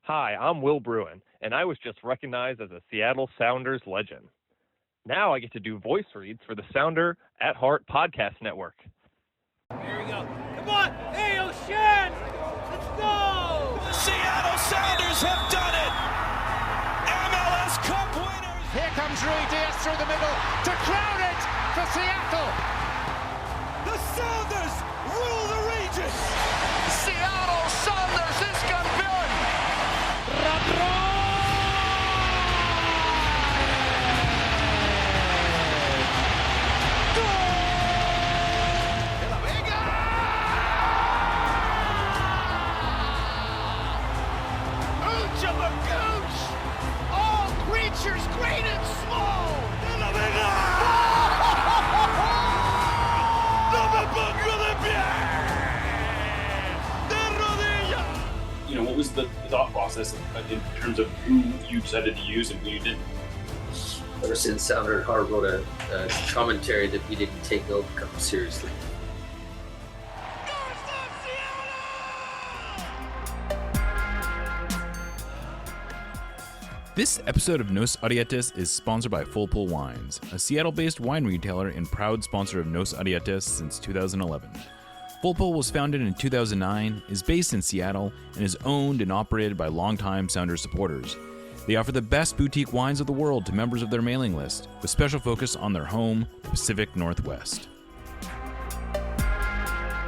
Hi, I'm Will Bruin, and I was just recognized as a Seattle Sounders legend. Now I get to do voice reads for the Sounder at Heart podcast network. Here we go. Come on! Hey, O'Shan! Let's go! The Seattle Sounders have done it! MLS Cup winners! Here comes Rui Diaz through the middle to crown it for Seattle! The Sounders rule the region! Seattle Sounders is campeón! All creatures great and small! ¡No me pongo de pie! ¡De rodillas! You know, what was the thought process in terms of who you decided to use and who you didn't? Ever since Sounders at Heart wrote a commentary that we didn't take Come seriously. This episode of Nos Arietes is sponsored by Full Pull Wines, a Seattle-based wine retailer and proud sponsor of Nos Arietes since 2011. Full Pull was founded in 2009, is based in Seattle, and is owned and operated by longtime Sounders supporters. They offer the best boutique wines of the world to members of their mailing list, with special focus on their home, the Pacific Northwest.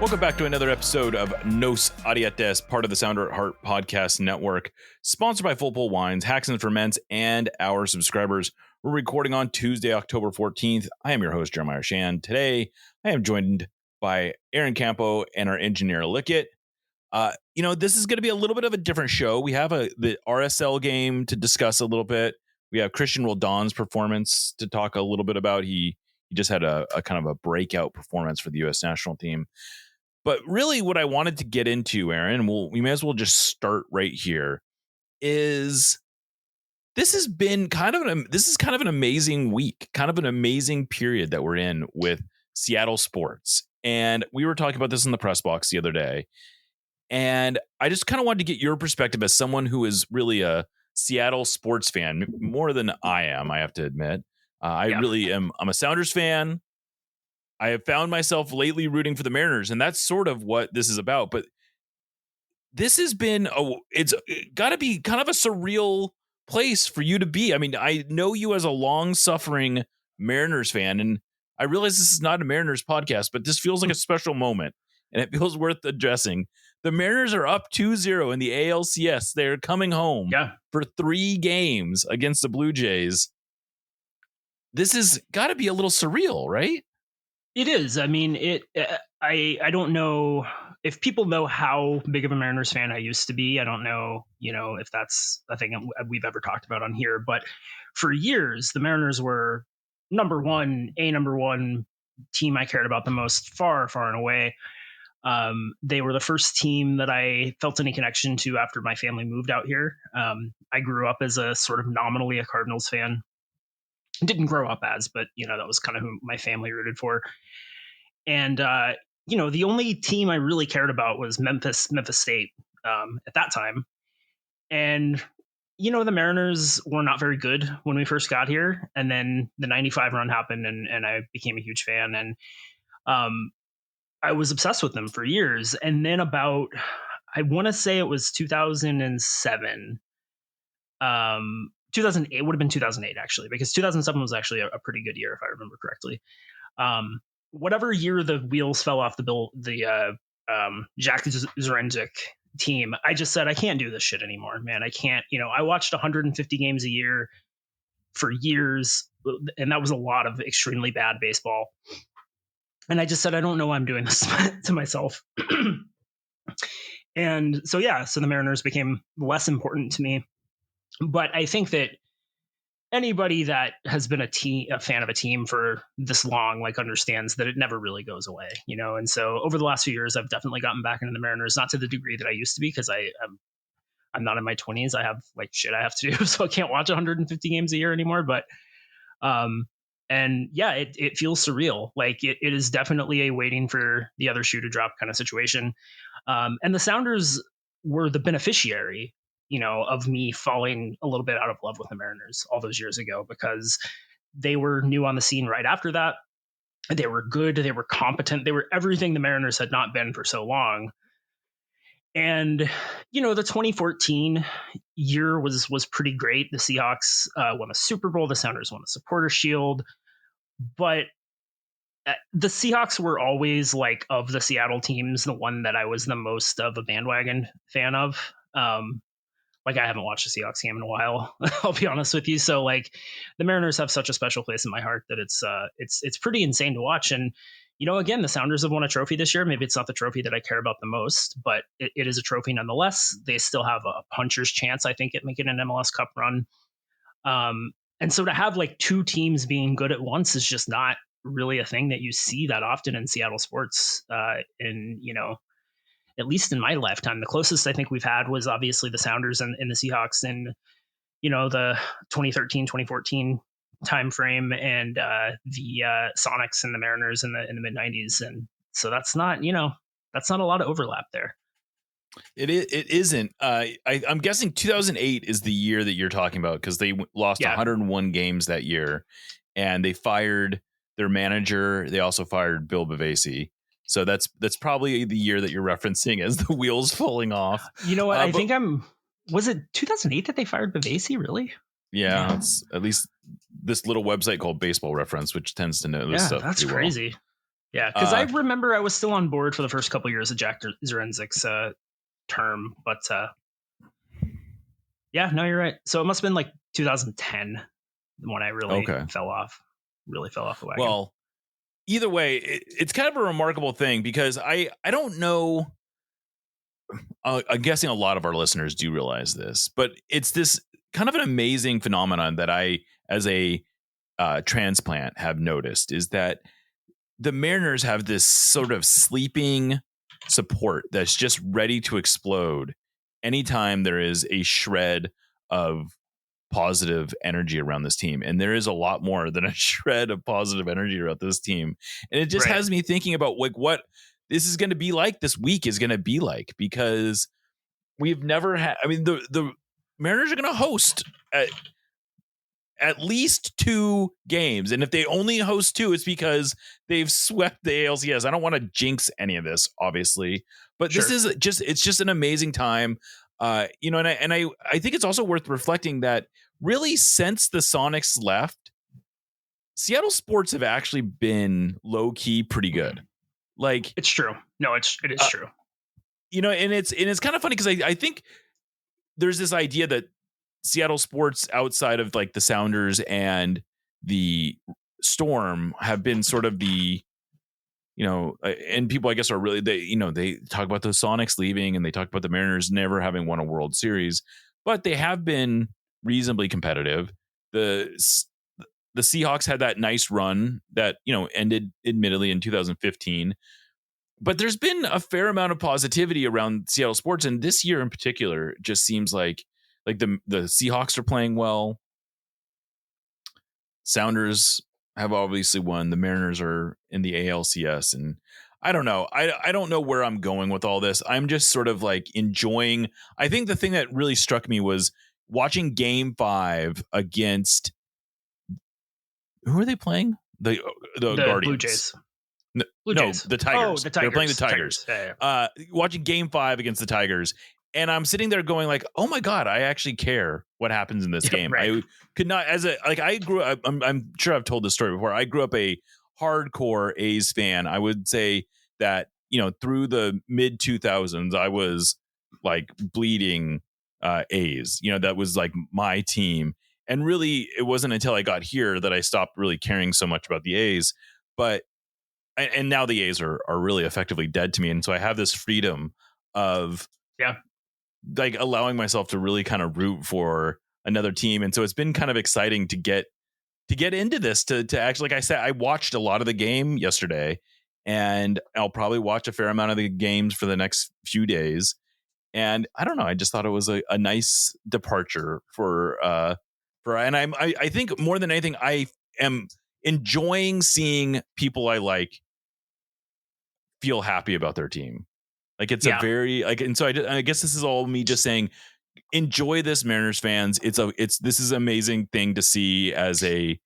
Welcome back to another episode of Nos Arietes, part of the Sounder at Heart podcast network, sponsored by Full Pull Wines, Hacks and Ferments, and our subscribers. We're recording on Tuesday, October 14th. I am your host, Jeremiah Shan. Today, I am joined by Aaron Campo and our engineer, Lickett. This is going to be a little bit of a different show. We have the RSL game to discuss a little bit. We have Cristian Roldan's performance to talk a little bit about. He just had a kind of a breakout performance for the U.S. national team. But really what I wanted to get into, Aaron, we may as well just start right here, is this is kind of an amazing week, kind of an amazing period that we're in with Seattle sports. And we were talking about this in the press box the other day. And I just kind of wanted to get your perspective as someone who is really a Seattle sports fan, more than I am, I have to admit. Really am. I'm a Sounders fan. I have found myself lately rooting for the Mariners, and that's sort of what this is about. But this has been it's got to be kind of a surreal place for you to be. I mean, I know you as a long-suffering Mariners fan, and I realize this is not a Mariners podcast, but this feels like a special moment, and it feels worth addressing. The Mariners are up 2-0 in the ALCS. They're coming home for 3 games against the Blue Jays. This has got to be a little surreal, right? It is. I mean, I don't know if people know how big of a Mariners fan I used to be. I don't know, if that's a thing we've ever talked about on here. But for years, the Mariners were number one team I cared about the most, far, far and away. They were the first team that I felt any connection to after my family moved out here. I grew up as a sort of nominally a Cardinals fan. Didn't grow up as, but that was kind of who my family rooted for. And the only team I really cared about was Memphis State at that time. And the Mariners were not very good when we first got here, and then the '95 run happened, and I became a huge fan, and I was obsessed with them for years. And then about, I want to say it was 2007. 2008 would have been 2008 actually, because 2007 was actually a pretty good year if I remember correctly. Whatever year the wheels fell off the Jack Zurendzik team, I just said I can't do this shit anymore, man. I can't. I watched 150 games a year for years, and that was a lot of extremely bad baseball. And I just said I don't know why I'm doing this to myself. And so the Mariners became less important to me. But I think that anybody that has been a fan of a team for this long, understands that it never really goes away, And so over the last few years, I've definitely gotten back into the Mariners, not to the degree that I used to be, because I'm not in my 20s. I have shit I have to do, so I can't watch 150 games a year anymore. But it feels surreal. It is definitely a waiting for the other shoe to drop kind of situation. And the Sounders were the beneficiary of me falling a little bit out of love with the Mariners all those years ago, because they were new on the scene right after that. They were good. They were competent. They were everything the Mariners had not been for so long. And, the 2014 year was pretty great. The Seahawks won the Super Bowl. The Sounders won the Supporter Shield. But the Seahawks were always, like, of the Seattle teams, the one that I was the most of a bandwagon fan of. Like, I haven't watched a Seahawks game in a while, I'll be honest with you. So, like, the Mariners have such a special place in my heart that it's pretty insane to watch. And, again, the Sounders have won a trophy this year. Maybe it's not the trophy that I care about the most, but it is a trophy nonetheless. They still have a puncher's chance, I think, at making an MLS Cup run. And so to have, like, two teams being good at once is just not really a thing that you see that often in Seattle sports. At least in my lifetime, the closest I think we've had was obviously the Sounders and the Seahawks in, the 2013, 2014 timeframe, and the Sonics and the Mariners in the mid 90s. And so that's not a lot of overlap there. It isn't. I'm guessing 2008 is the year that you're talking about, because they lost 101 games that year, and they fired their manager. They also fired Bill Bavasi. So that's probably the year that you're referencing as the wheels falling off. You know what? Was it 2008 that they fired Bavasi? Really? Yeah. It's at least this little website called Baseball Reference, which tends to know this stuff. That's crazy. Well. Yeah. Because I remember I was still on board for the first couple of years of Jack Zurenzik's term, but yeah, no, you're right. So it must have been like 2010 when I really fell off the wagon. Well, either way, it's kind of a remarkable thing, because I don't know. I'm guessing a lot of our listeners do realize this, but it's this kind of an amazing phenomenon that I, as a transplant, have noticed, is that the Mariners have this sort of sleeping support that's just ready to explode anytime there is a shred of positive energy around this team. And there is a lot more than a shred of positive energy around this team. And it just has me thinking about, like, what this is going to be like, this week is going to be like, because we've never had, the Mariners are going to host at least 2 games. And if they only host 2, it's because they've swept the ALCS. I don't want to jinx any of this, obviously, but this is it's just an amazing time. And I think it's also worth reflecting that really, since the Sonics left, Seattle sports have actually been low key pretty good. Like, it's true. No, it is true. And it's kind of funny, because I think there's this idea that Seattle sports outside of, like, the Sounders and the Storm have been sort of the, and people, I guess, are really, they talk about the Sonics leaving, and they talk about the Mariners never having won a World Series, but they have been reasonably competitive. The Seahawks had that nice run that, ended admittedly in 2015, but there's been a fair amount of positivity around Seattle sports. And this year in particular just seems like the Seahawks are playing well. Sounders have obviously won. The Mariners are in the ALCS, and I don't know. I don't know where I'm going with all this. I'm just sort of, like, enjoying. I think the thing that really struck me was watching Game 5 against, who are they playing? The Guardians. Blue Jays. No, the Tigers. Oh, the Tigers. They're playing the Tigers. Yeah. Watching Game 5 against the Tigers, and I'm sitting there going, like, oh my God, I actually care what happens in this game. Right. I could not, I grew up, I'm sure I've told this story before. I grew up a hardcore A's fan. I would say that, through the mid 2000s, I was, like, bleeding A's. That was, like, my team. And really, it wasn't until I got here that I stopped really caring so much about the A's. And now the A's are really effectively dead to me. And so I have this freedom of, like, allowing myself to really kind of root for another team. And so it's been kind of exciting to get into this, to actually, like I said, I watched a lot of the game yesterday, and I'll probably watch a fair amount of the games for the next few days. And I don't know, I just thought it was a nice departure and I think more than anything, I am enjoying seeing people I like feel happy about their team. Like, it's a very, like, and so I guess this is all me just saying, enjoy this, Mariners fans. This is an amazing thing to see as a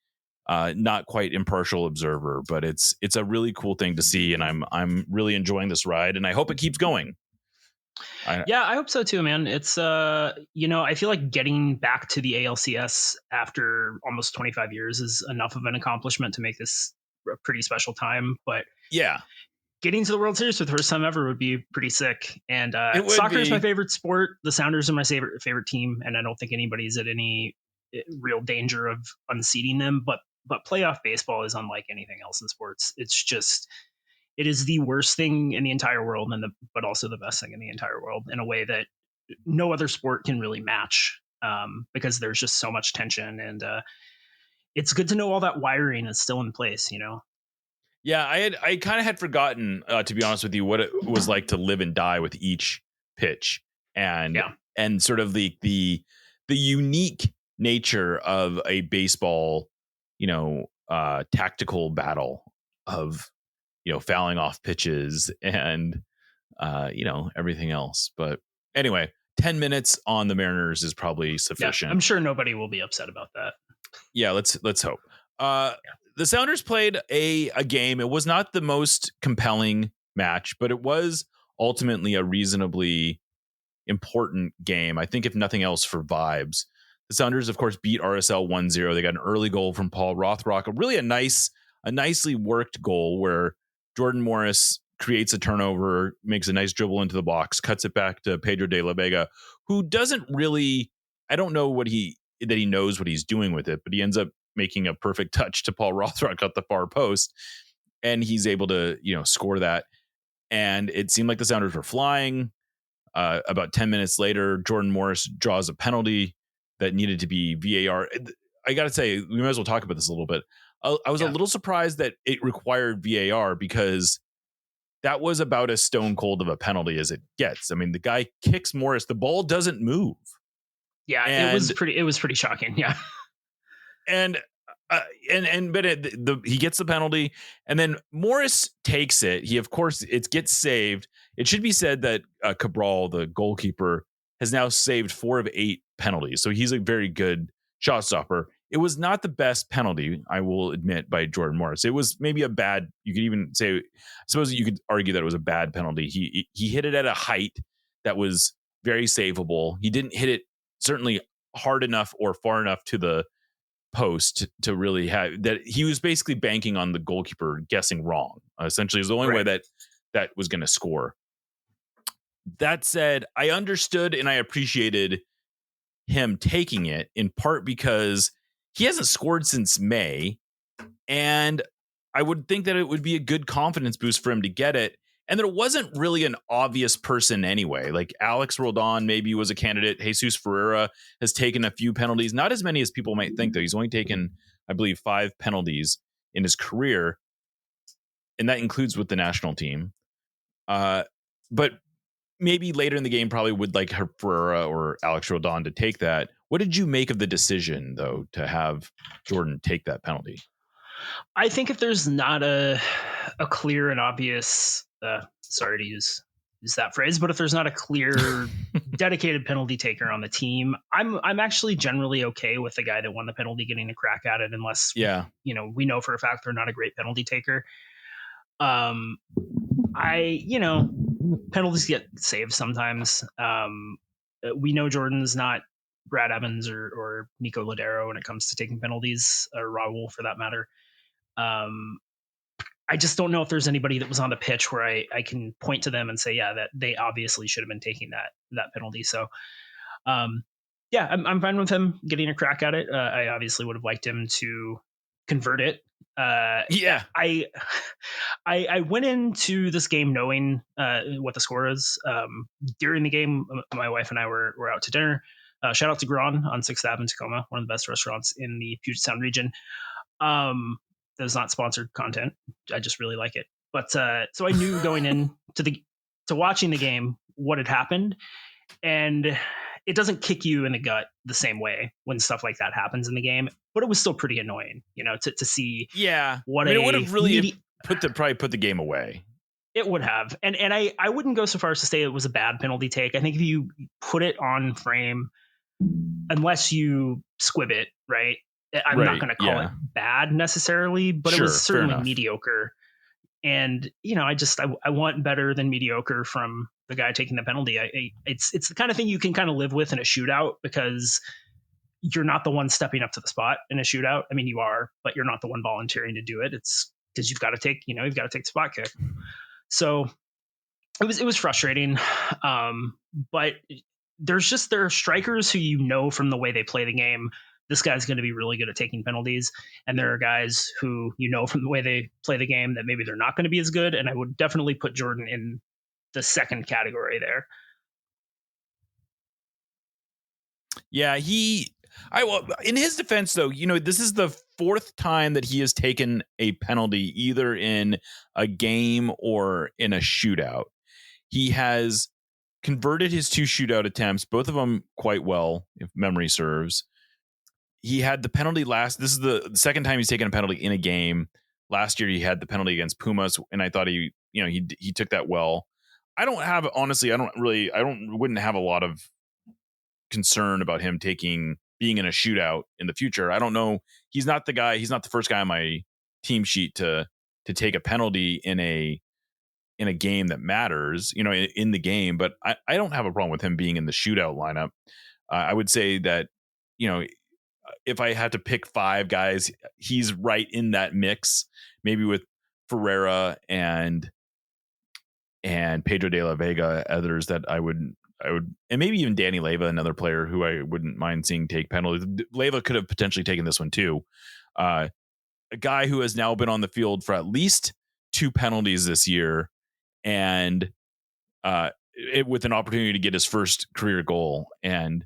not quite impartial observer, but it's a really cool thing to see, and I'm really enjoying this ride, and I hope it keeps going. I hope so too, man. It's I feel like getting back to the ALCS after almost 25 years is enough of an accomplishment to make this a pretty special time. But yeah, getting to the World Series for the first time ever would be pretty sick. And soccer is my favorite sport. The Sounders are my favorite team, and I don't think anybody's at any real danger of unseating them. But playoff baseball is unlike anything else in sports. It is the worst thing in the entire world, but also the best thing in the entire world in a way that no other sport can really match, because there's just so much tension, and it's good to know all that wiring is still in place, Yeah, I kind of had forgotten, to be honest with you, what it was like to live and die with each pitch, and sort of the unique nature of a baseball, tactical battle of fouling off pitches and everything else. But anyway, 10 minutes on the Mariners is probably sufficient. Yeah, I'm sure nobody will be upset about that. Yeah, let's hope. The Sounders played a game. It was not the most compelling match, but it was ultimately a reasonably important game. I think if nothing else for vibes. The Sounders, of course, beat RSL 1-0. They got an early goal from Paul Rothrock. A nicely worked goal where Jordan Morris creates a turnover, makes a nice dribble into the box, cuts it back to Pedro de la Vega, who doesn't really, I don't know that he knows what he's doing with it, but he ends up making a perfect touch to Paul Rothrock at the far post, and he's able to, score that. And it seemed like the Sounders were flying. About 10 minutes later, Jordan Morris draws a penalty that needed to be VAR. I got to say, we might as well talk about this a little bit. I was a little surprised that it required VAR, because that was about as stone cold of a penalty as it gets. I mean, the guy kicks Morris, the ball doesn't move. Yeah, it was pretty shocking. Yeah. And he gets the penalty, and then Morris takes it. It gets saved. It should be said that Cabral, the goalkeeper, has now saved 4 of 8 penalties. So he's a very good shot stopper. It was not the best penalty, I will admit, by Jordan Morris. It was maybe a bad, you could even say, I suppose you could argue that it was a bad penalty. He hit it at a height that was very savable. He didn't hit it certainly hard enough or far enough to the post to really have that. He was basically banking on the goalkeeper guessing wrong. Essentially, it was the only way that was going to score. That said, I understood and I appreciated him taking it, in part because he hasn't scored since May, and I would think that it would be a good confidence boost for him to get it. And there wasn't really an obvious person anyway. Like Alex Roldan maybe was a candidate. Jesus Ferreira has taken a few penalties, not as many as people might think, though. He's only taken, I believe, 5 penalties in his career, and that includes with the national team. But maybe later in the game probably would like Ferreira or Alex Roldan to take that. What did you make of the decision, though, to have Jordan take that penalty? I think if there's not a clear and obvious, sorry to use that phrase, but if there's not a clear dedicated penalty taker on the team, I'm actually generally okay with the guy that won the penalty getting a crack at it, unless we know for a fact they're not a great penalty taker. Penalties get saved sometimes. We know Jordan's not Brad Evans or Nico Ladero when it comes to taking penalties, or Raul for that matter. I just don't know if there's anybody that was on the pitch where I can point to them and say, yeah, that they obviously should have been taking that penalty. So, I'm fine with him getting a crack at it. I obviously would have liked him to convert it. I went into this game knowing what the score is. During the game, my wife and I were out to dinner. Shout out to Gran on 6th Ave in Tacoma, one of the best restaurants in the Puget Sound region. That is not sponsored content. I just really like it. But so I knew going in to watching the game what had happened, and it doesn't kick you in the gut the same way when stuff like that happens in the game. But it was still pretty annoying, to see. Yeah, what it would have really probably put the game away. It would have. And I wouldn't go so far as to say it was a bad penalty take. I think if you put it on frame, unless you squib it, right? I'm not going to call it bad necessarily, but it was certainly mediocre. And, I want better than mediocre from the guy taking the penalty. It's the kind of thing you can kind of live with in a shootout, because you're not the one stepping up to the spot in a shootout. I mean, you are, but you're not the one volunteering to do it. It's because you've got to take the spot kick. So it was frustrating. But there are strikers who, from the way they play the game, this guy's going to be really good at taking penalties. And there are guys who, from the way they play the game, that maybe they're not going to be as good. And I would definitely put Jordan in the second category there. Yeah, in his defense, though, this is the fourth time that he has taken a penalty, either in a game or in a shootout. He has converted his 2 shootout attempts, both of them quite well, if memory serves. He had the penalty this is the second time he's taken a penalty in a game. Last year he had the penalty against Pumas, and I thought he took that well. wouldn't have a lot of concern about him being in a shootout in the future. I don't know. He's not the first guy on my team sheet to take a penalty in a game that matters, in the game, but I don't have a problem with him being in the shootout lineup. I would say that, if I had to pick 5 guys, he's right in that mix, maybe with Ferreira and Pedro de la Vega, others that I would, and maybe even Danny Leyva, another player who I wouldn't mind seeing take penalties. Leyva could have potentially taken this one too. A guy who has now been on the field for at least 2 penalties this year, and with an opportunity to get his first career goal, and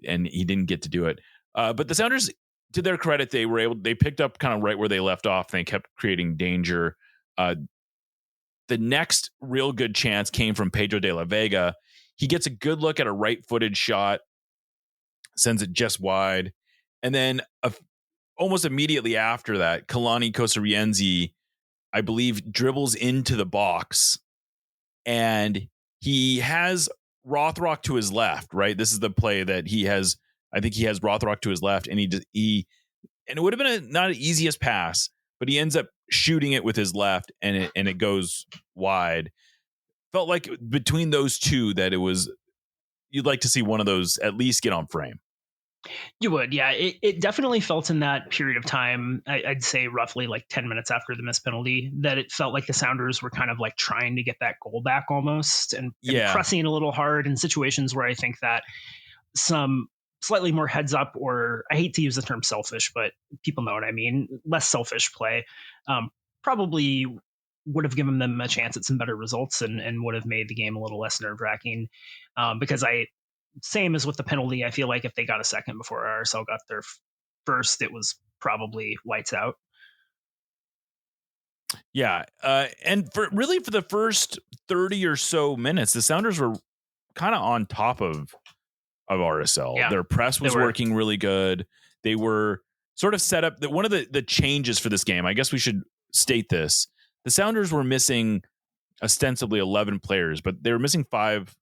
he didn't get to do it. But the Sounders, to their credit, they picked up kind of right where they left off, and they kept creating danger. The next real good chance came from Pedro de la Vega. He gets a good look at a right-footed shot, sends it just wide, and then almost immediately after that, Kalani Kosarienzi, I believe, dribbles into the box, and he has Rothrock to his left, right? This is the play that he has. I think he has Rothrock to his left, and and it would have been not an easiest pass, but he ends up shooting it with his left, and it goes wide. Felt like between those two that you'd like to see one of those at least get on frame. You would, yeah. It definitely felt in that period of time, I'd say roughly like 10 minutes after the missed penalty, that it felt like the Sounders were kind of like trying to get that goal back almost, and pressing a little hard in situations where I think that some slightly more heads up, or I hate to use the term selfish, but people know what I mean, less selfish play, probably would have given them a chance at some better results, and would have made the game a little less nerve-wracking, because same as with the penalty, I feel like if they got a second before RSL got their first, it was probably lights out. Yeah. And for the first 30 or so minutes, the Sounders were kind of on top of RSL. Yeah, their press was working really good. They were sort of set up that one of the changes for this game, I guess we should state this. The Sounders were missing ostensibly 11 players, but they were missing 5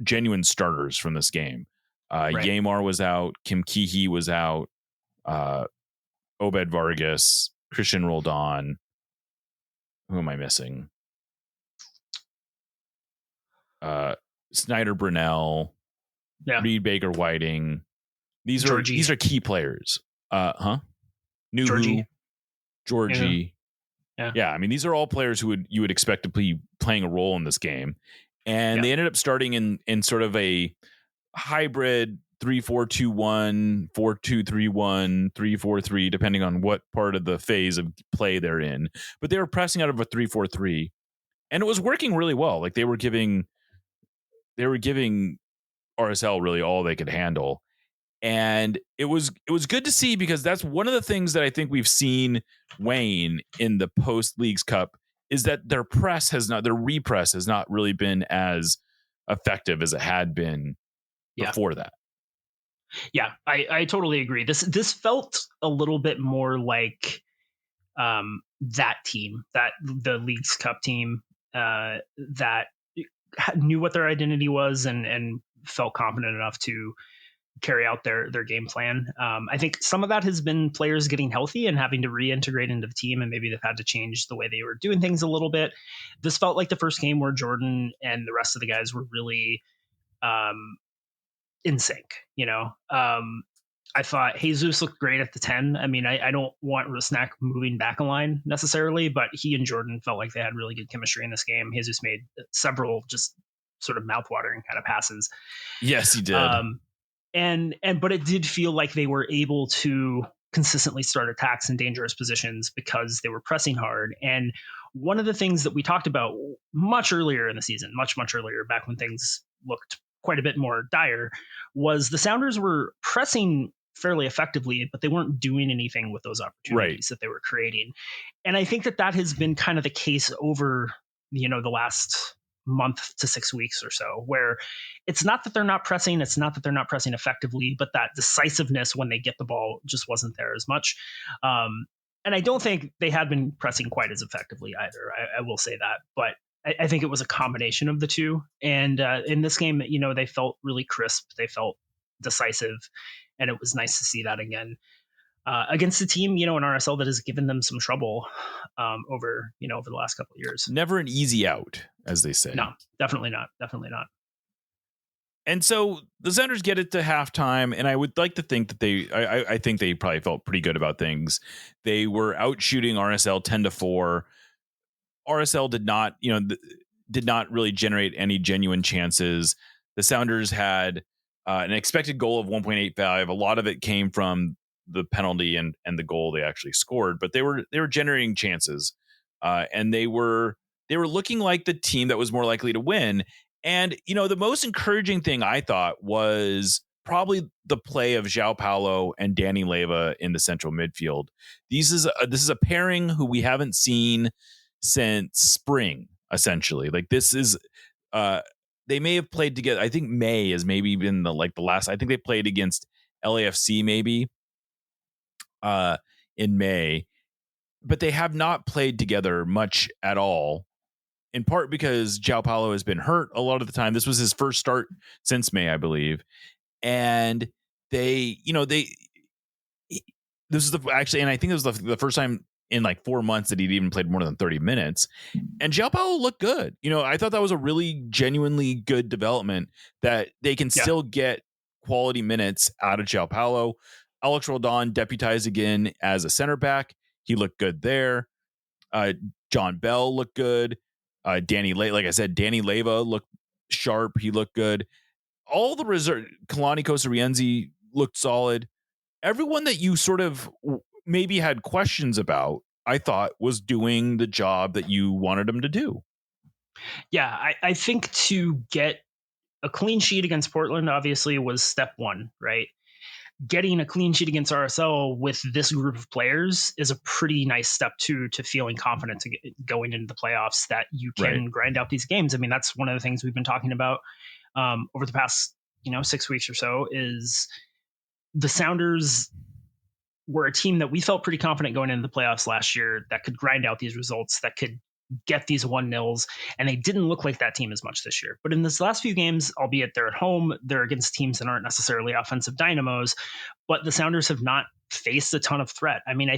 genuine starters from this game. Right. Yamar was out. Kim Keehee was out. Obed Vargas, Cristian Roldan. Who am I missing? Snyder Brunel. Yeah. Reed Baker Whiting. These are key players. Georgie. Yeah. I mean, these are all players who you would expect to be playing a role in this game. And they ended up starting in sort of a hybrid 3-4-2-1, 4-2-3-1, 3-4-3, depending on what part of the phase of play they're in. But they were pressing out of a 3-4-3, and it was working really well. Like they were giving RSL really all they could handle. And it was good to see, because that's one of the things that I think we've seen wane in the post Leagues Cup, is that their repress has not really been as effective as it had been before that. Yeah, I totally agree. This felt a little bit more like that team, that the Leagues Cup team, that knew what their identity was and felt confident enough to carry out their game plan. I think some of that has been players getting healthy and having to reintegrate into the team, and maybe they've had to change the way they were doing things a little bit. This felt like the first game where Jordan and the rest of the guys were really in sync. I thought Jesus looked great at the 10. I mean, I don't want Rusnak moving back a line necessarily, but he and Jordan felt like they had really good chemistry in this game. Jesus made several just sort of mouthwatering kind of passes. Yes, he did. But it did feel like they were able to consistently start attacks in dangerous positions because they were pressing hard. And one of the things that we talked about much earlier in the season, much earlier, back when things looked quite a bit more dire, was the Sounders were pressing fairly effectively, but they weren't doing anything with those opportunities that they were creating. And I think that has been kind of the case over, the last month to 6 weeks or so, where it's not that they're not pressing, it's not that they're not pressing effectively, but that decisiveness when they get the ball just wasn't there as much. And I don't think they had been pressing quite as effectively either. I will say that, but I think it was a combination of the two. And in this game, they felt really crisp. They felt decisive. And it was nice to see that again against a team, in RSL that has given them some trouble over the last couple of years. Never an easy out, as they say. No, definitely not. Definitely not. And so the Sounders get it to halftime, and I would like to think that I think they probably felt pretty good about things. They were out shooting RSL 10-4. RSL did not really generate any genuine chances. The Sounders had an expected goal of 1.85. A lot of it came from the penalty and the goal they actually scored, but they were generating chances, and they were looking like the team that was more likely to win. And the most encouraging thing I thought was probably the play of João Paulo and Danny Leyva in the central midfield. This is a pairing who we haven't seen since spring, essentially. Like, this is they may have played together. I think May has maybe been the last. I think they played against LAFC maybe in May, but they have not played together much at all, in part because João Paulo has been hurt a lot of the time. This was his first start since May, I believe. And this is and I think it was the first time in 4 months that he'd even played more than 30 minutes. And João Paulo looked good. I thought that was a really genuinely good development, that they can still get quality minutes out of João Paulo. Alex Roldan deputized again as a center back. He looked good there. John Bell looked good. Danny Leyva looked sharp. He looked good. All the reserve, Kalani Kosarienzi looked solid. Everyone that you sort of maybe had questions about, I thought was doing the job that you wanted them to do. Yeah, I think to get a clean sheet against Portland obviously was step one, right? Getting a clean sheet against RSL with this group of players is a pretty nice step to feeling confident going into the playoffs, that you can grind out these games. I mean, that's one of the things we've been talking about over the past 6 weeks or so, is the Sounders were a team that we felt pretty confident going into the playoffs last year, that could grind out these results, that could get these 1-0s, and they didn't look like that team as much this year. But in this last few games, albeit they're at home, they're against teams that aren't necessarily offensive dynamos, but the Sounders have not faced a ton of threat. I mean,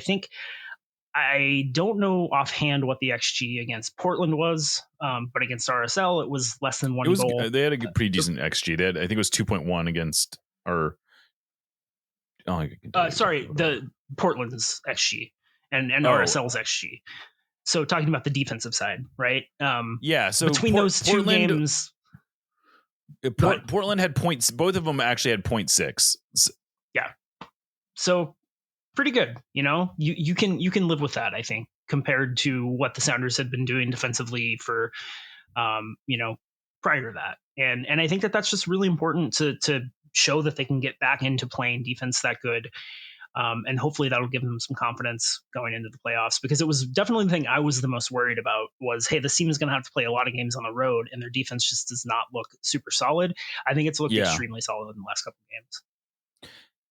I don't know offhand what the XG against Portland was, but against RSL, it was less than one goal. They had a pretty decent XG. I think it was 2.1 against our. The Portland's XG and RSL's XG. So talking about the defensive side, right? So between those two games, Portland had points. Both of them actually had 0.6. Yeah, so pretty good. You can live with that, I think, compared to what the Sounders had been doing defensively for, prior to that. And I think that's just really important to show that they can get back into playing defense that good. And hopefully that'll give them some confidence going into the playoffs, because it was definitely the thing I was the most worried about was, hey, this team is going to have to play a lot of games on the road and their defense just does not look super solid. I think it's looked extremely solid in the last couple of games.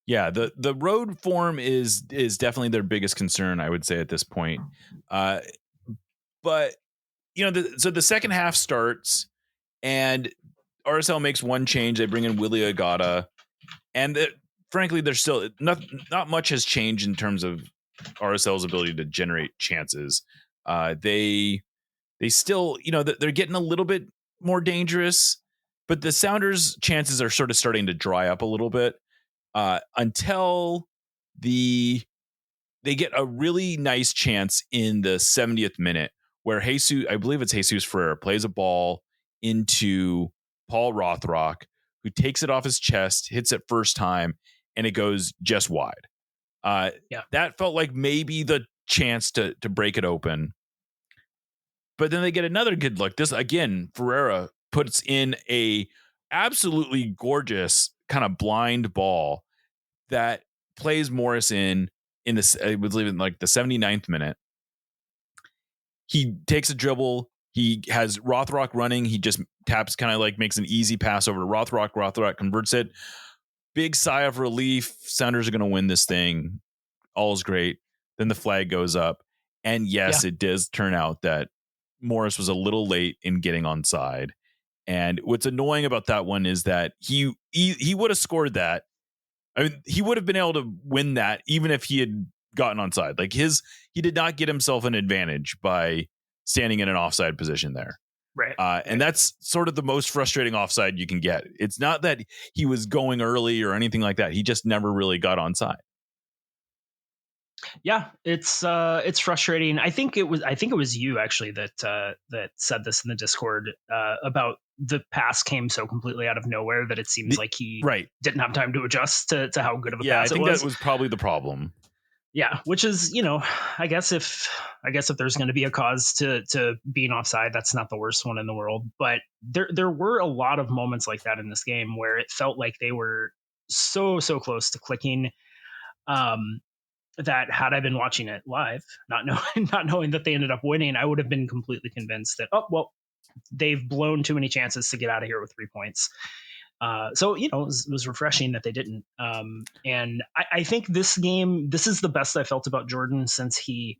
Yeah, the road form is definitely their biggest concern, I would say, at this point. But so the second half starts and RSL makes one change. They bring in Willie Agata, and frankly, there's still not much has changed in terms of RSL's ability to generate chances. They still, they're getting a little bit more dangerous, but the Sounders' chances are sort of starting to dry up a little bit until they get a really nice chance in the 70th minute where I believe it's Jesus Ferreira, plays a ball into Paul Rothrock, who takes it off his chest, hits it first time, and it goes just wide. That felt like maybe the chance to break it open. But then they get another good look. This again, Ferreira puts in a absolutely gorgeous kind of blind ball that plays Morris in this, I believe in like the 79th minute. He takes a dribble. He has Rothrock running. He just taps, kind of like makes an easy pass over to Rothrock. Rothrock converts it. Big sigh of relief. Sounders are going to win this thing. All's great. Then the flag goes up. And yes, it does turn out that Morris was a little late in getting onside. And what's annoying about that one is that he would have scored that. I mean, he would have been able to win that even if he had gotten onside. Like he did not get himself an advantage by standing in an offside position there. Right. And that's sort of the most frustrating offside you can get. It's not that he was going early or anything like that. He just never really got onside. Yeah, it's frustrating. I think it was you actually that said this in the Discord about the pass came so completely out of nowhere that it seems like he didn't have time to adjust to how good of a pass it was. I think that was probably the problem. Yeah, which is, I guess if there's going to be a cause to being offside, that's not the worst one in the world. But there were a lot of moments like that in this game where it felt like they were so close to clicking. That had I been watching it live, not knowing that they ended up winning, I would have been completely convinced that, they've blown too many chances to get out of here with 3 points. So, it was refreshing that they didn't. And I think this game, this is the best I felt about Jordan since he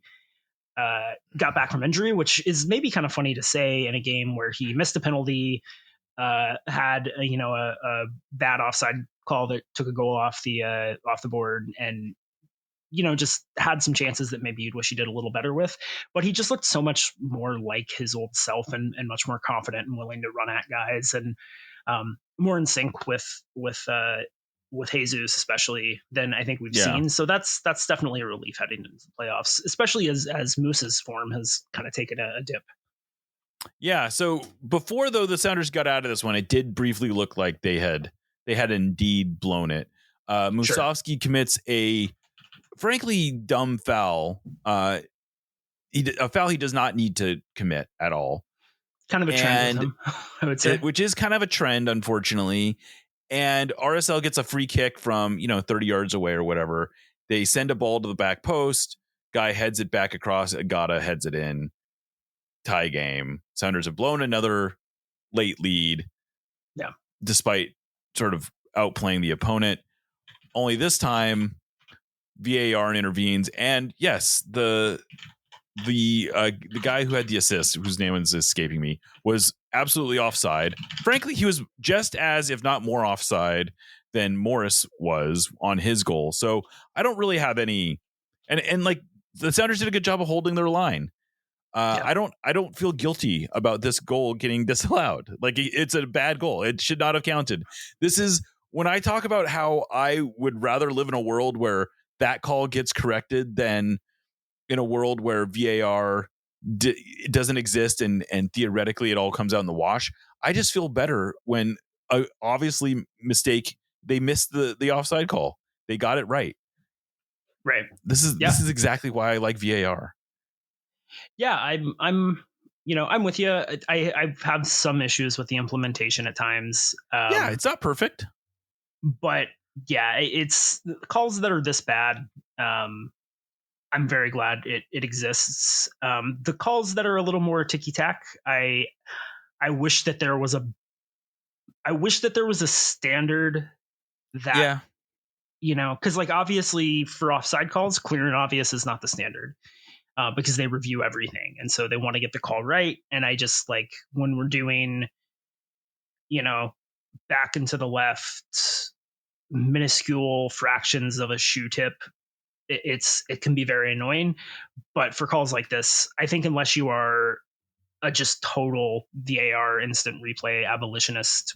got back from injury, which is maybe kind of funny to say in a game where he missed a penalty, had a bad offside call that took a goal off the board, and just had some chances that maybe you'd wish he did a little better with. But he just looked so much more like his old self and much more confident and willing to run at guys and more in sync with Jesus especially than I think we've seen. So that's definitely a relief heading into the playoffs, especially as Moose's form has kind of taken a dip. Yeah. So before though the Sounders got out of this one, it did briefly look like they had indeed blown it. Musovski commits a frankly dumb foul. A foul he does not need to commit at all. Kind of a trend with him, I would say. Which is kind of a trend, unfortunately. And RSL gets a free kick from 30 yards away or whatever. They send a ball to the back post. Guy heads it back across. Agata heads it in. Tie game. Sounders have blown another late lead. Yeah. Despite sort of outplaying the opponent. Only this time VAR intervenes, and yes, the guy who had the assist, whose name is escaping me, was absolutely offside. Frankly, he was just as, if not more, offside than Morris was on his goal. So I don't really have any, and like the Sounders did a good job of holding their line. I don't feel guilty about this goal getting disallowed. Like it's a bad goal. It should not have counted. This is when I talk about how I would rather live in a world where that call gets corrected than in a world where VAR doesn't exist and theoretically it all comes out in the wash. I just feel better when obviously they missed the offside call. They got it right. Right. This is exactly why I like VAR. Yeah, I'm with you. I've had some issues with the implementation at times. It's not perfect, but yeah, it's calls that are this bad. I'm very glad it exists. The calls that are a little more ticky tack, I wish that there was a standard that, because like obviously for offside calls, clear and obvious is not the standard. because they review everything. And so they want to get the call right. And I just like when we're doing, back and to the left, minuscule fractions of a shoe tip, it can be very annoying. But for calls like this, I think unless you are a just total VAR instant replay abolitionist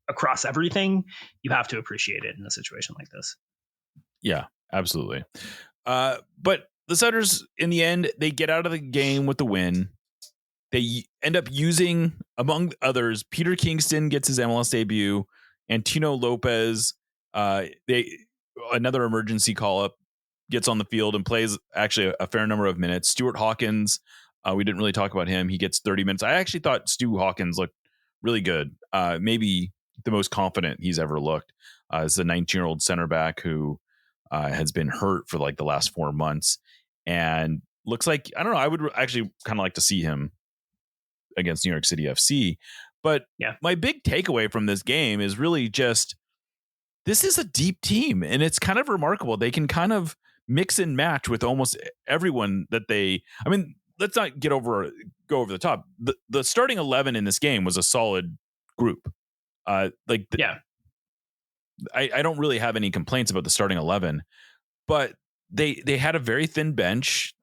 across everything, you have to appreciate it in a situation like this. Yeah, absolutely. But the Sounders, in the end, they get out of the game with the win. They end up using, among others, Peter Kingston gets his MLS debut, and Tino Lopez, another emergency call-up, gets on the field and plays actually a fair number of minutes. Stuart Hawkins, we didn't really talk about him. He gets 30 minutes. I actually thought Stu Hawkins looked really good. Maybe the most confident he's ever looked. It's a 19-year-old center back who has been hurt for like the last 4 months and looks like, I don't know, I would actually kind of like to see him against New York City FC. But my big takeaway from this game is really just, this is a deep team, and it's kind of remarkable. They can kind of mix and match with almost everyone that let's not go over the top. The starting 11 in this game was a solid group. I don't really have any complaints about the starting 11, but they had a very thin bench.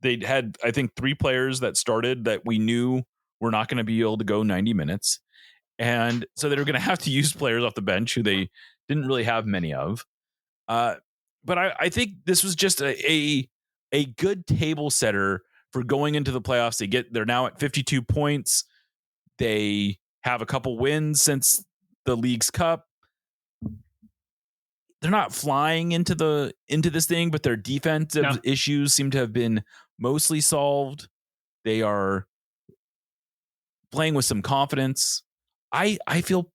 They had, I think, 3 players that started that we knew were not going to be able to go 90 minutes. And so they were going to have to use players off the bench who they didn't really have many of. But I think this was just a good table setter for going into the playoffs. They're now at 52 points. They have a couple wins since the League's Cup. They're not flying into this thing, but their defensive issues seem to have been mostly solved. They are playing with some confidence. I feel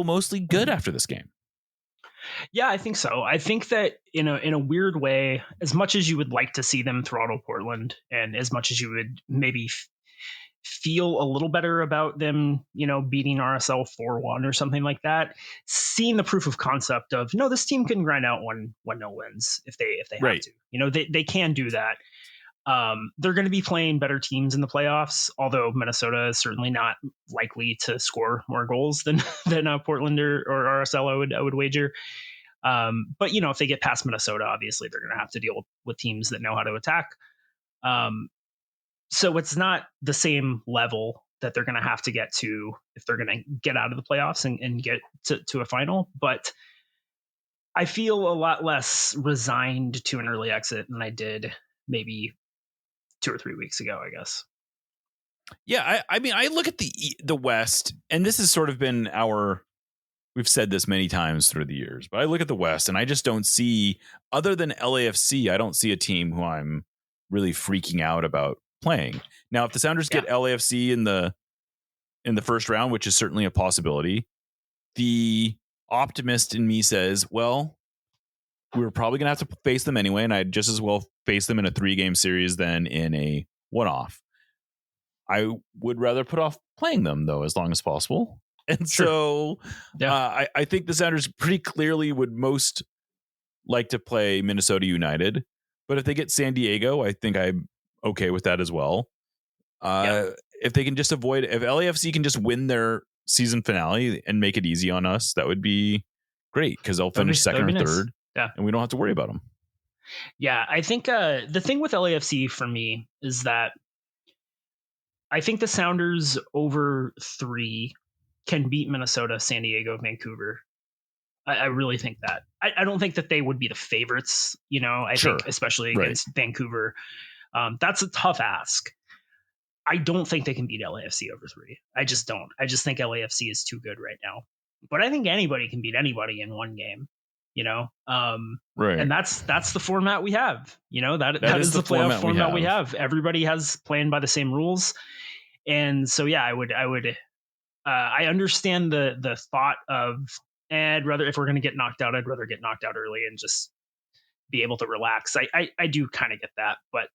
mostly good after this game. Yeah, I think so. I think that in a weird way, as much as you would like to see them throttle Portland, and as much as you would maybe feel a little better about them, beating RSL 4-1 or something like that, seeing the proof of concept of, no, this team can grind out 1-0 wins if they have to. They can do that. They're going to be playing better teams in the playoffs, although Minnesota is certainly not likely to score more goals than Portland or RSL, I would wager. But if they get past Minnesota, obviously they're going to have to deal with teams that know how to attack. So it's not the same level that they're going to have to get to if they're going to get out of the playoffs and get to a final. But I feel a lot less resigned to an early exit than I did maybe 2 or 3 weeks ago, I guess. Yeah, I look at the West, and this has sort of been we've said this many times through the years, but I look at the West and I just don't see, other than LAFC, I don't see a team who I'm really freaking out about playing. Now, if the Sounders get LAFC in the first round, which is certainly a possibility, the optimist in me says, well, we're probably going to have to face them anyway, and I'd just as well face them in a 3-game series than in a one-off. I would rather put off playing them, though, as long as possible. And so I think the Sounders pretty clearly would most like to play Minnesota United. But if they get San Diego, I think I'm okay with that as well. If they can just if LAFC can just win their season finale and make it easy on us, that would be great, because they'll finish second or third. Yeah. And we don't have to worry about them. Yeah, I think the thing with LAFC for me is that I think the Sounders over 3 can beat Minnesota, San Diego, Vancouver. I really think that. I don't think that they would be the favorites, I think, especially against Vancouver. That's a tough ask. I don't think they can beat LAFC over 3. I just don't. I just think LAFC is too good right now. But I think anybody can beat anybody in one game. And that's the format we have. That is the playoff format we have. Everybody has playing by the same rules, and so I understand the thought of, I'd rather, if we're going to get knocked out, I'd rather get knocked out early and just be able to relax. I do kind of get that, but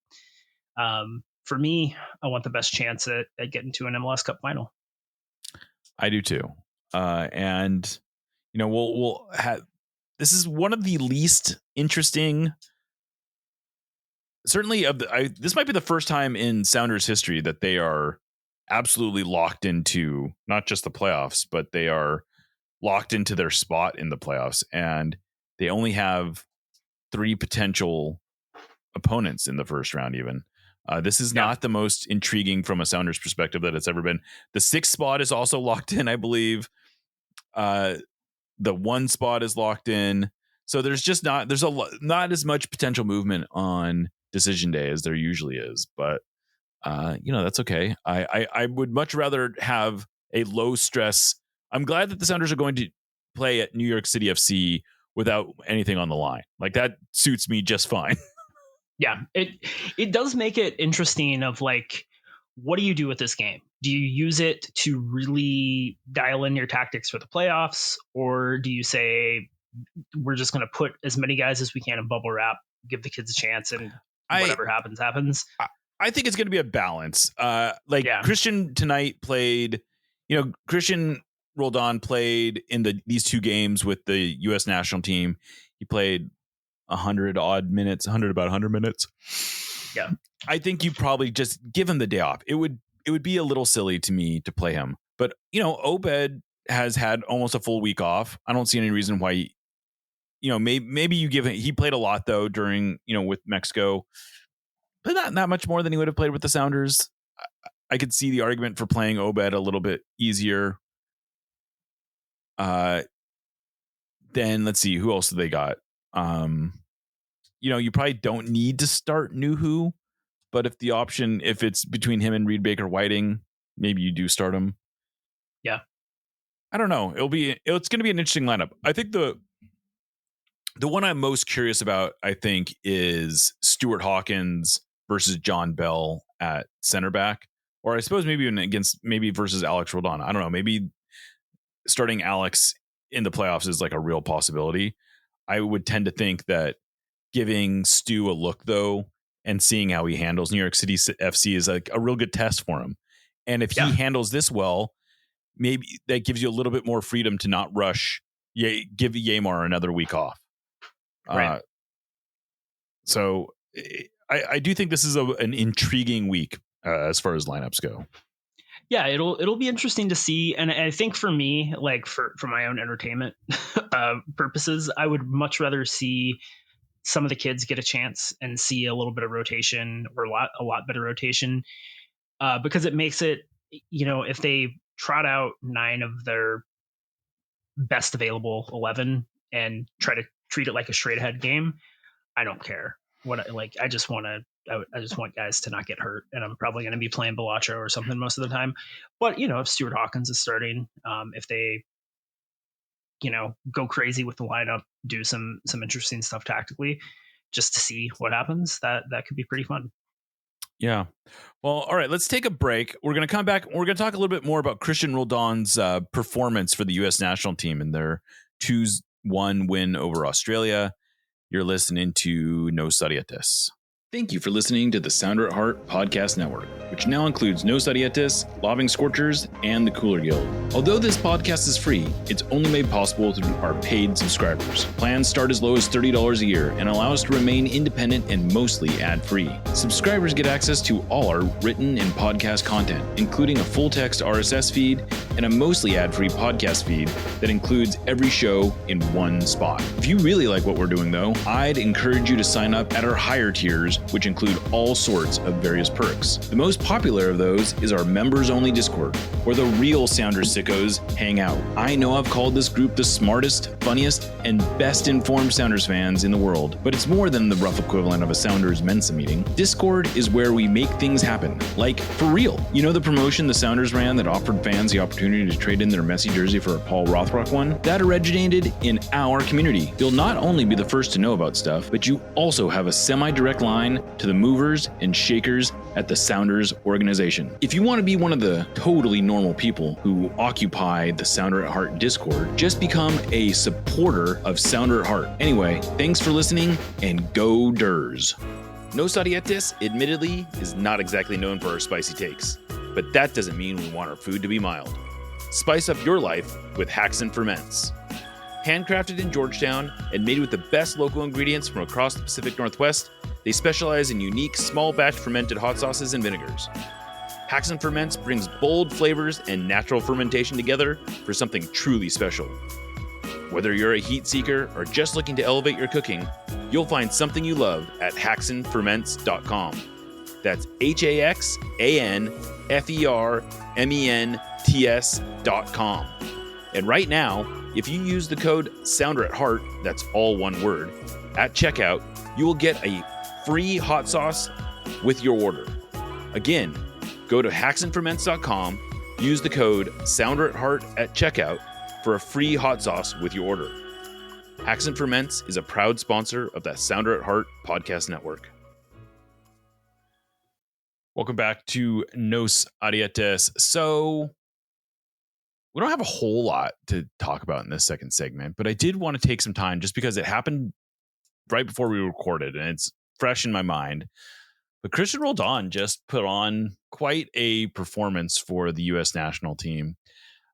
for me, I want the best chance at getting to an MLS Cup final. I do too, and we'll have. This is one of the least interesting certainly this might be the first time in Sounders history that they are absolutely locked into not just the playoffs, but they are locked into their spot in the playoffs, and they only have 3 potential opponents in the first round. Even this is not the most intriguing from a Sounders perspective that it's ever been. The 6th spot is also locked in, I believe. The 1 spot is locked in, so there's not as much potential movement on decision day as there usually is, but that's okay. I would much rather have a low stress. I'm glad that the Sounders are going to play at New York City FC without anything on the line. Like, that suits me just fine. Yeah, it does make it interesting of like, what do you do with this game? Do you use it to really dial in your tactics for the playoffs? Or do you say, we're just going to put as many guys as we can in bubble wrap, give the kids a chance, and whatever happens, happens? I think it's going to be a balance. Cristian tonight played, Cristian Roldan played in these 2 games with the U.S. national team. He played 100 minutes. Yeah. I think you probably just give him the day off. It would be a little silly to me to play him. But, Obed has had almost a full week off. I don't see any reason why, maybe you give him, he played a lot though during, with Mexico, but not much more than he would have played with the Sounders. I could see the argument for playing Obed a little bit easier. Then let's see, who else do they got? You probably don't need to start Nuhu, but if it's between him and Reed Baker Whiting, maybe you do start him. Yeah. I don't know. It's going to be an interesting lineup. I think the one I'm most curious about, I think, is Stuart Hawkins versus John Bell at center back, or I suppose maybe versus Alex Roldan. I don't know. Maybe starting Alex in the playoffs is like a real possibility. I would tend to think that giving Stu a look though, and seeing how he handles New York City FC is like a real good test for him. And if he handles this well, maybe that gives you a little bit more freedom to not rush. Give Yamar another week off. Right. So I do think this is an intriguing week as far as lineups go. Yeah, it'll be interesting to see. And I think for me, like for my own entertainment purposes, I would much rather see some of the kids get a chance and see a little bit of rotation, or a lot better rotation, because it makes it, if they trot out 9 of their best available 11 and try to treat it like a straight ahead game, I don't care. I just want guys to not get hurt, and I'm probably going to be playing Balacho or something most of the time. But if Stuart Hawkins is starting, if they go crazy with the lineup, do some interesting stuff tactically, just to see what happens, that could be pretty fun. Yeah. Well, all right, let's take a break. We're going to come back. We're going to talk a little bit more about Cristian Roldan's performance for the U.S. national team and their 2-1 win over Australia. You're listening to No Study at This. Thank you for listening to the Sounder at Heart podcast network, which now includes No Study at This, Lobbing Scorchers, and the Cooler Guild. Although this podcast is free, it's only made possible through our paid subscribers. Plans start as low as $30 a year and allow us to remain independent and mostly ad-free. Subscribers get access to all our written and podcast content, including a full-text RSS feed and a mostly ad-free podcast feed that includes every show in one spot. If you really like what we're doing, though, I'd encourage you to sign up at our higher tiers, which include all sorts of various perks. The most popular of those is our members-only Discord, where the real Sounders sickos hang out. I know I've called this group the smartest, funniest, and best-informed Sounders fans in the world, but it's more than the rough equivalent of a Sounders Mensa meeting. Discord is where we make things happen, like for real. You know the promotion the Sounders ran that offered fans the opportunity to trade in their Messi jersey for a Paul Rothrock one? That originated in our community. You'll not only be the first to know about stuff, but you also have a semi-direct line to the movers and shakers at the Sounders organization. If you want to be one of the totally normal people who occupy the Sounder at Heart Discord, just become a supporter of Sounder at Heart. Anyway, thanks for listening, and go Durs. No Study at This, admittedly, is not exactly known for our spicy takes, but that doesn't mean we want our food to be mild. Spice up your life with Haxon Ferments. Handcrafted in Georgetown and made with the best local ingredients from across the Pacific Northwest, They specialize in unique small batch fermented hot sauces and vinegars. Hacks and Ferments brings bold flavors and natural fermentation together for something truly special. Whether you're a heat seeker or just looking to elevate your cooking, you'll find something you love at hacksandferments.com. That's HAXANFERMENTS.com. And right now, if you use the code SOUNDER@HEART, that's all one word, at checkout, you will get a free hot sauce with your order. Again, go to hacksandferments.com, use the code SOUNDER@HEART at checkout for a free hot sauce with your order. Hacks and Ferments is a proud sponsor of the Sounder at Heart podcast network. Welcome back to Nos Arietes. So we don't have a whole lot to talk about in this second segment, but I did want to take some time just because it happened right before we recorded and it's fresh in my mind. But Cristian Roldan just put on quite a performance for the U.S. national team.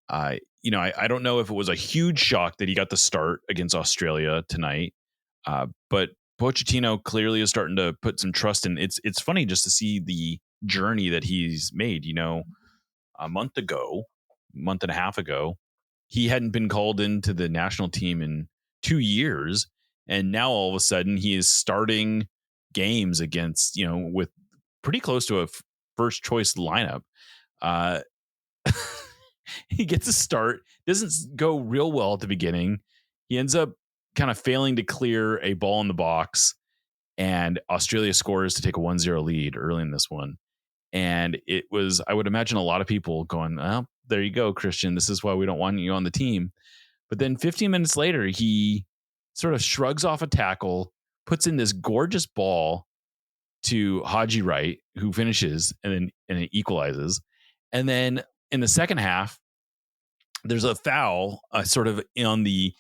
I don't know if it was a huge shock that he got the start against Australia tonight, but Pochettino clearly is starting to put some trust in. It's funny just to see the journey that he's made. A month and a half ago, he hadn't been called into the national team in 2 years, and now all of a sudden he is starting games against, with pretty close to a first choice lineup. He gets a start, doesn't go real well at the beginning. He ends up kind of failing to clear a ball in the box, and Australia scores to take a 1-0 lead early in this one. And it was, I would imagine, a lot of people going, well, there you go, Cristian. This is why we don't want you on the team. But then 15 minutes later, he sort of shrugs off a tackle, puts in this gorgeous ball to Haji Wright, who finishes and it equalizes. And then in the second half, there's a foul sort of on the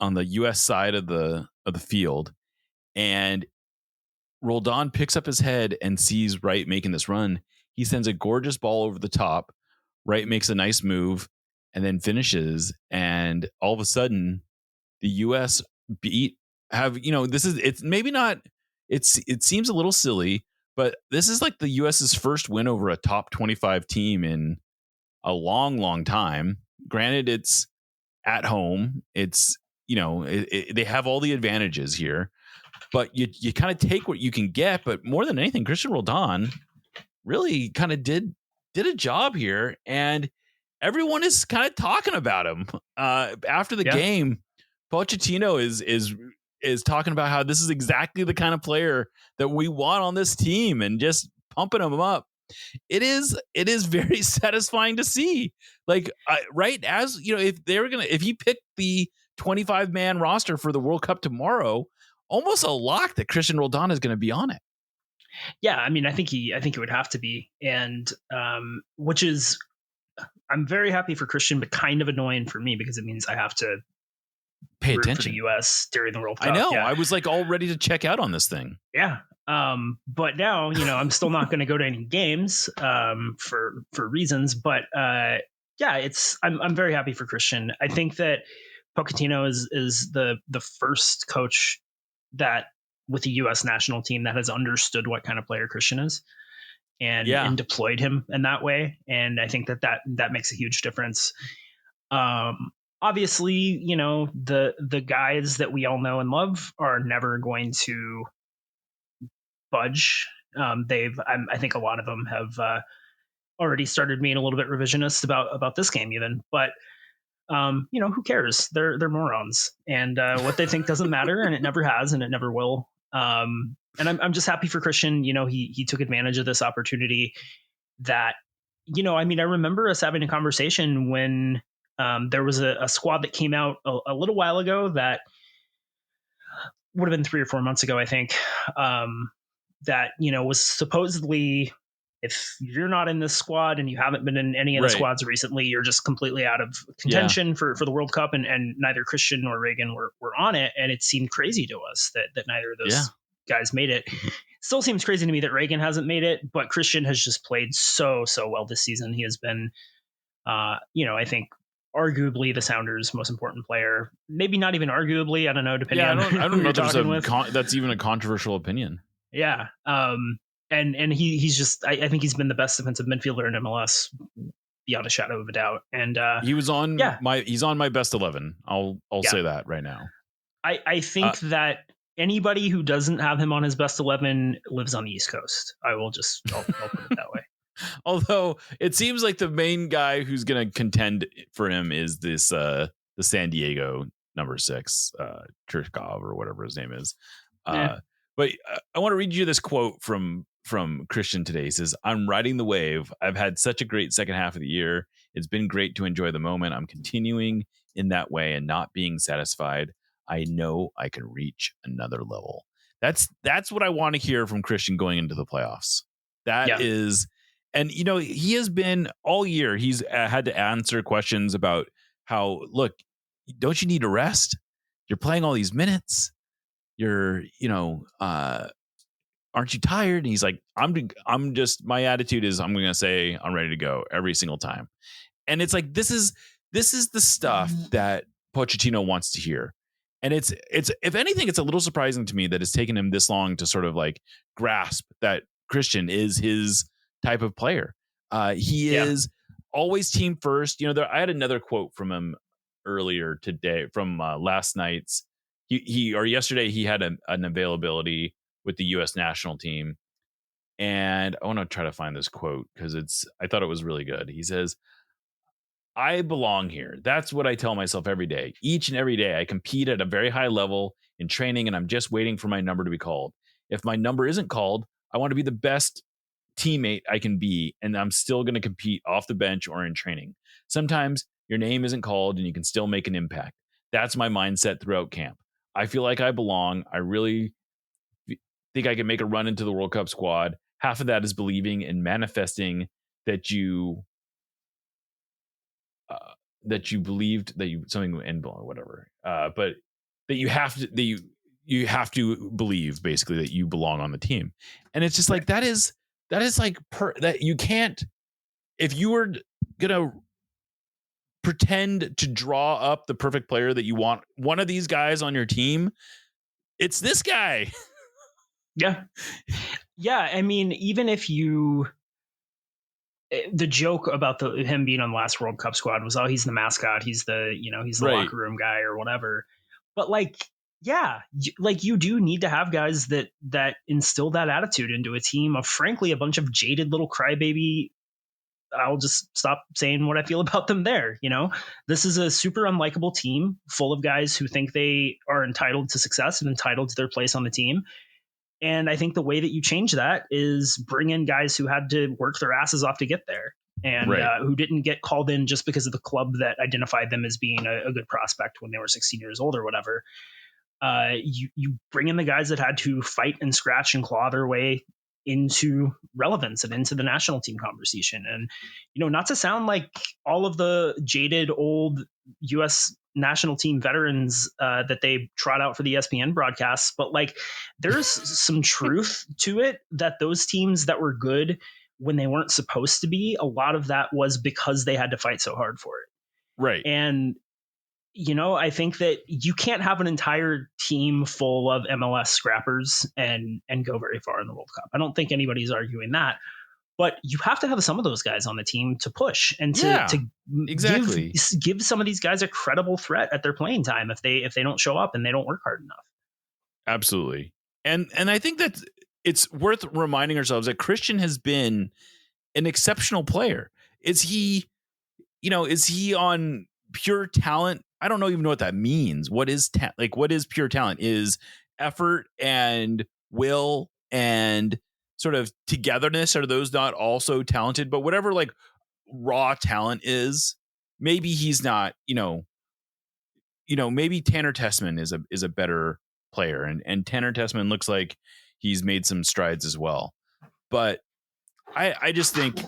U.S. side of the field, and Roldan picks up his head and sees Wright making this run. He sends a gorgeous ball over the top. Wright makes a nice move and then finishes, and all of a sudden, the U.S. it seems a little silly, but this is like the U.S.'s first win over a top 25 team in a long, long time. Granted, it's at home. It's, they have all the advantages here, but you kind of take what you can get. But more than anything, Cristian Roldan really kind of did a job here, and everyone is kind of talking about him after the game. Pochettino is talking about how this is exactly the kind of player that we want on this team, and just pumping him up. It is very satisfying to see. Like, right as if he picked the 25-man roster for the World Cup tomorrow, almost a lock that Cristian Roldan is going to be on it. Yeah, I mean, I think it would have to be, and which is, I'm very happy for Cristian, but kind of annoying for me because it means I have to pay root attention for the U.S. during the World Cup. I know. Yeah. I was like all ready to check out on this thing. Yeah. But now, I'm still not going to go to any games for reasons. But I'm very happy for Cristian. I think that Pochettino is the first coach that with the U.S. national team that has understood what kind of player Cristian is and deployed him in that way. And I think that makes a huge difference. Obviously, the guys that we all know and love are never going to budge. I think a lot of them have already started being a little bit revisionist about this game even, but who cares? They're morons, and what they think doesn't matter, and it never has, and it never will. And I'm just happy for Cristian. He took advantage of this opportunity that, I remember us having a conversation when there was a squad that came out a little while ago that would have been 3 or 4 months ago, I think, that, was supposedly, if you're not in this squad and you haven't been in any of the squads recently, you're just completely out of contention for the World Cup. And neither Cristian nor Reagan were on it. And it seemed crazy to us that neither of those guys made it. Still seems crazy to me that Reagan hasn't made it, but Cristian has just played so well this season. He has been, I think, arguably the Sounders' most important player. Maybe not even arguably. I don't know. Depending on I don't who know you're talking with. That's even a controversial opinion. Yeah. And he's just I think he's been the best defensive midfielder in MLS beyond a shadow of a doubt. And He was on yeah. he's on my best 11. I'll Yeah. say that right now. I think that anybody who doesn't have him on his best 11 lives on the East Coast. I'll put it that way. Although it seems like the main guy who's going to contend for him is this the San Diego number 6, Cherkov or whatever his name is. But I want to read you this quote from Cristian today. He says, "I'm riding the wave. I've had such a great second half of the year. It's been great to enjoy the moment. I'm continuing in that way and not being satisfied. I know I can reach another level." That's what I want to hear from Cristian going into the playoffs. That is, and you know, he has been all year. He's had to answer questions about how, look, don't you need a rest? You're playing all these minutes. You're, aren't you tired? And he's like, I'm just, my attitude is I'm going to say I'm ready to go every single time. And it's like, this is the stuff that Pochettino wants to hear. And it's if anything, it's a little surprising to me that it's taken him this long to sort of like grasp that Cristian is his type of player. He is always team first. You know, I had another quote from him earlier today from last night's. Yesterday he had an availability with the U.S. national team, and I want to try to find this quote because I thought it was really good. He says, "I belong here. That's what I tell myself every day. Each and every day I compete at a very high level in training, and I'm just waiting for my number to be called. If my number isn't called, I want to be the best teammate I can be, and I'm still going to compete off the bench or in training. Sometimes your name isn't called and you can still make an impact. That's my mindset throughout camp. I feel like I belong. I really think I can make a run into the World Cup squad. Half of that is believing and manifesting that you believed that you something and whatever. But that you have to believe basically that you belong on the team. And it's just like that is like that you can't, if you were gonna pretend to draw up the perfect player that you want one of these guys on your team, it's this guy. Yeah. I mean, even if the joke about him being on the last World Cup squad was, oh, he's the mascot, he's the locker room guy or whatever. But like, you do need to have guys that instill that attitude into a team of, frankly, a bunch of jaded little crybaby. I'll just stop saying what I feel about them there. This is a super unlikable team full of guys who think they are entitled to success and entitled to their place on the team. And I think the way that you change that is bring in guys who had to work their asses off to get there, and who didn't get called in just because of the club that identified them as being a good prospect when they were 16 years old or whatever. You bring in the guys that had to fight and scratch and claw their way into relevance and into the national team conversation. And, not to sound like all of the jaded old U.S. national team veterans that they trot out for the ESPN broadcasts, but like there's some truth to it that those teams that were good when they weren't supposed to be, a lot of that was because they had to fight so hard for it. Right. And I think that you can't have an entire team full of MLS scrappers and go very far in the World Cup. I don't think anybody's arguing that, but you have to have some of those guys on the team to push and to exactly give some of these guys a credible threat at their playing time if they don't show up and they don't work hard enough. Absolutely. And I think that it's worth reminding ourselves that Cristian has been an exceptional player. Is he on pure talent? I don't even know what that means. What is what is pure talent? Is effort and will and sort of togetherness, are those not also talented? But whatever like raw talent is, maybe he's not, maybe Tanner Tessman is a better player, and Tanner Tessman looks like he's made some strides as well. But I just think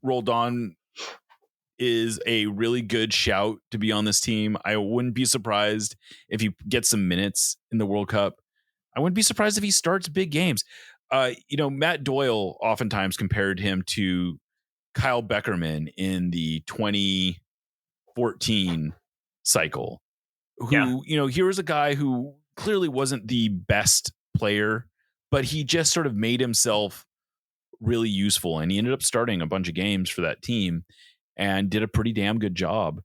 Roldan is a really good shout to be on this team. I wouldn't be surprised if he gets some minutes in the World Cup. I wouldn't be surprised if he starts big games. Matt Doyle oftentimes compared him to Kyle Beckerman in the 2014 cycle, who, here was a guy who clearly wasn't the best player but he just sort of made himself really useful, and he ended up starting a bunch of games for that team and did a pretty damn good job.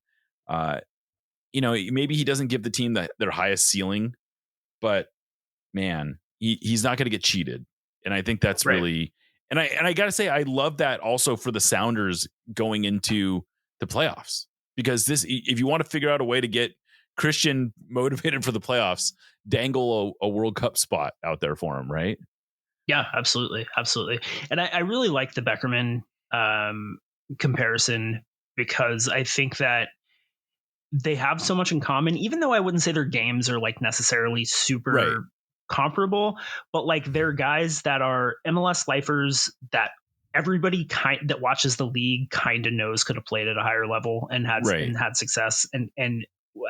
Maybe he doesn't give the team their highest ceiling, but man, he's not going to get cheated. And I think that's really, and I got to say, I love that also for the Sounders going into the playoffs, because if you want to figure out a way to get Cristian motivated for the playoffs, dangle a World Cup spot out there for him, right? Yeah, absolutely. Absolutely. And I really like the Beckerman comparison, because I think that they have so much in common, even though I wouldn't say their games are like necessarily super comparable, but like they're guys that are MLS lifers that everybody that watches the league kind of knows could have played at a higher level and had success. And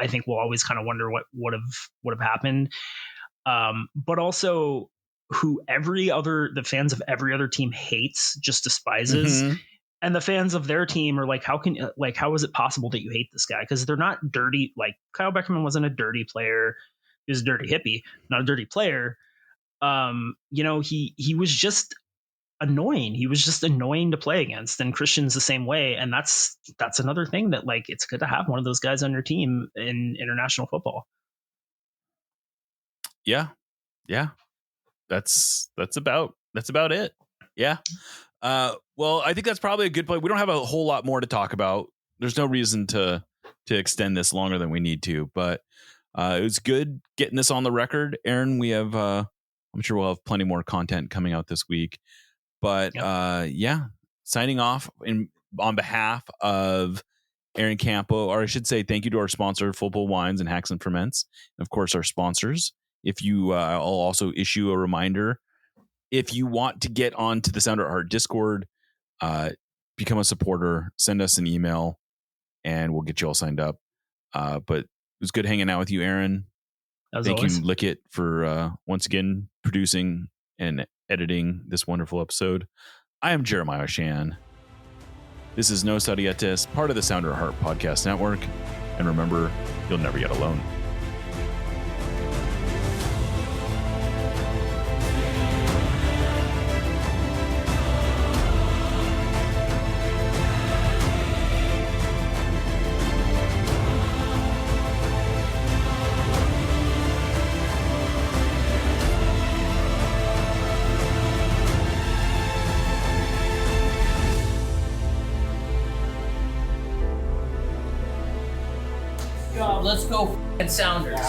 I think we'll always kind of wonder what would have happened. But also who the fans of every other team hates, just despises. Mm-hmm. And the fans of their team are like, how is it possible that you hate this guy? Because they're not dirty. Like Kyle Beckerman wasn't a dirty player. He was a dirty hippie, not a dirty player. He was just annoying. He was just annoying to play against. And Cristian's the same way. And that's another thing that like, it's good to have one of those guys on your team in international football. Yeah. Yeah. That's about it. Yeah. Well, I think that's probably a good point. We don't have a whole lot more to talk about. There's no reason to extend this longer than we need to, but it was good getting this on the record. Aaron, we have, I'm sure we'll have plenty more content coming out this week, but signing off on behalf of Aaron Campo, or I should say thank you to our sponsor, Full Pull Wines and Hacks and Ferments, and of course our sponsors. If you, I'll also issue a reminder. If you want to get onto the Sounder at Heart Discord, become a supporter, send us an email, and we'll get you all signed up. But it was good hanging out with you, Aaron. Thank you, Lickett, for once again producing and editing this wonderful episode. I am Jeremiah Shan. This is No Sadietes, part of the Sounder at Heart Podcast Network. And remember, you'll never get alone. Let's go Sounders.